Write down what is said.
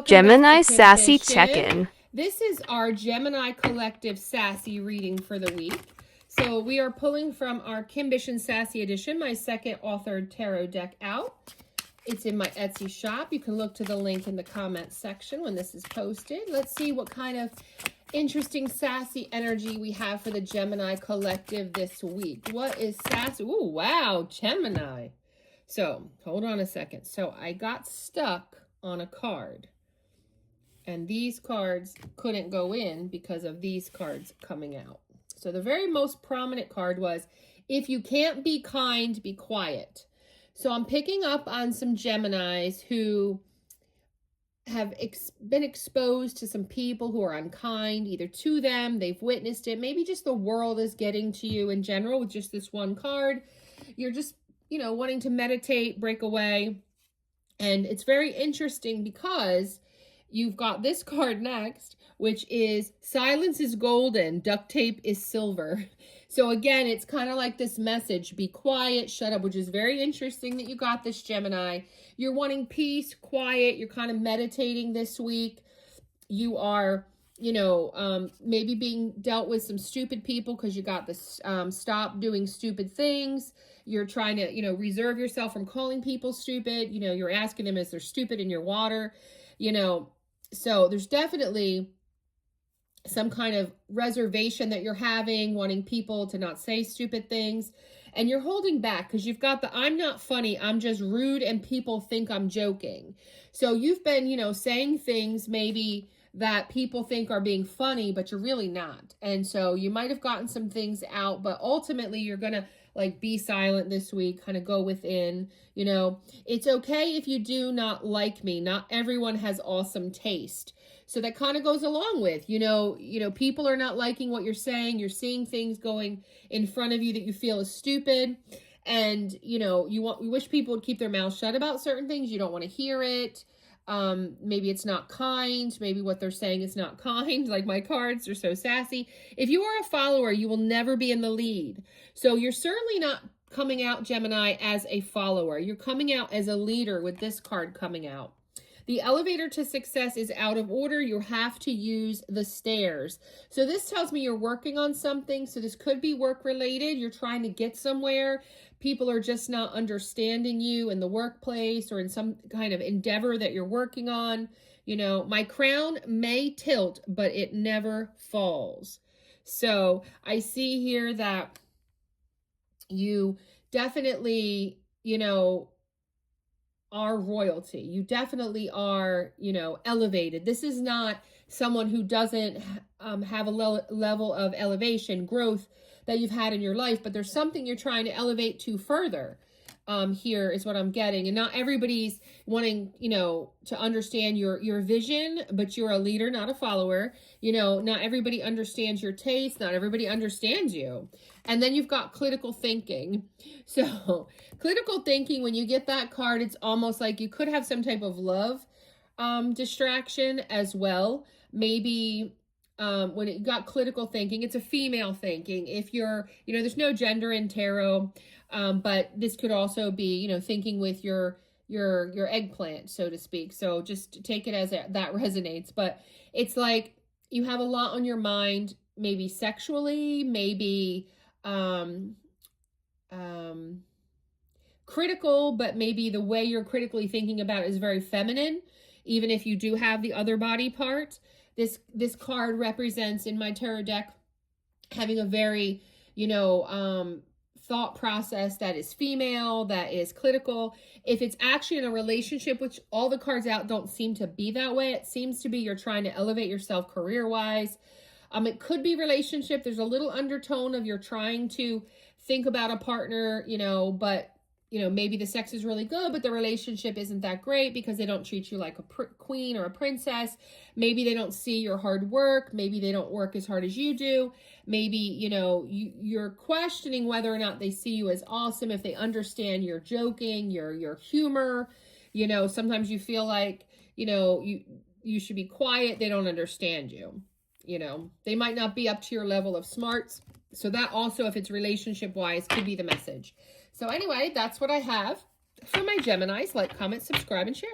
Welcome Gemini back to Sassy Kimbition. Check-In. This is our Gemini Collective Sassy reading for the week. So we are pulling from our Kimbition Sassy Edition, my second authored tarot deck out. It's in my Etsy shop. You can look to the link in the comments section when this is posted. Let's see what kind of interesting sassy energy we have for the Gemini Collective this week. What is sassy? Ooh, wow, Gemini. So hold on a second. So I got stuck on a card, and these cards couldn't go in because of these cards coming out. So the very most prominent card was, if you can't be kind, be quiet. So I'm picking up on some Geminis who have been exposed to some people who are unkind, either to them, they've witnessed it, maybe just the world is getting to you in general with just this one card. You're just, wanting to meditate, break away. And it's very interesting because you've got this card next, which is silence is golden, duct tape is silver. So again, it's kind of like this message, be quiet, shut up, which is very interesting that you got this, Gemini. You're wanting peace, quiet, you're kind of meditating this week. You are, maybe being dealt with some stupid people because you got this stop doing stupid things. You're trying to, reserve yourself from calling people stupid. You're asking them, is there stupid in your water? So there's definitely some kind of reservation that you're having, wanting people to not say stupid things. And you're holding back because you've got the, I'm not funny, I'm just rude and people think I'm joking. So you've been, saying things maybe that people think are being funny, but you're really not. And so you might have gotten some things out, but ultimately you're going to be silent this week, kind of go within. It's okay if you do not like me. Not everyone has awesome taste. So that kind of goes along with, people are not liking what you're saying. You're seeing things going in front of you that you feel is stupid. And, you wish people would keep their mouths shut about certain things. You don't want to hear it. Maybe it's not kind. Maybe what they're saying is not kind. Like my cards are so sassy. If you are a follower, you will never be in the lead. So you're certainly not coming out, Gemini, as a follower. You're coming out as a leader with this card coming out. The elevator to success is out of order. You have to use the stairs. So this tells me you're working on something. So this could be work related. You're trying to get somewhere. People are just not understanding you in the workplace or in some kind of endeavor that you're working on. My crown may tilt, but it never falls. So I see here that you definitely, are royalty. You definitely are, elevated. This is not someone who doesn't have a level of elevation, growth that you've had in your life, but there's something you're trying to elevate to further. Here is what I'm getting. And not everybody's wanting, to understand your vision, but you're a leader, not a follower. Not everybody understands your taste. Not everybody understands you. And then you've got critical thinking. So critical thinking, when you get that card, it's almost like you could have some type of love distraction as well. Maybe when it got critical thinking, it's a female thinking. If you're, there's no gender in tarot, but this could also be, thinking with your eggplant, so to speak. So just take it as that resonates. But it's like you have a lot on your mind, maybe sexually, maybe critical, but maybe the way you're critically thinking about it is very feminine, even if you do have the other body part. This card represents, in my tarot deck, having a very, thought process that is female, that is critical. If it's actually in a relationship, which all the cards out don't seem to be that way, it seems to be you're trying to elevate yourself career-wise. It could be relationship. There's a little undertone of you're trying to think about a partner, but maybe the sex is really good, but the relationship isn't that great because they don't treat you like a queen or a princess. Maybe they don't see your hard work. Maybe they don't work as hard as you do. Maybe, you're questioning whether or not they see you as awesome, if they understand your joking, your humor. Sometimes you feel like, you should be quiet. They don't understand you. They might not be up to your level of smarts. So that also, if it's relationship wise, could be the message. So anyway, that's what I have for my Geminis. Like, comment, subscribe, and share.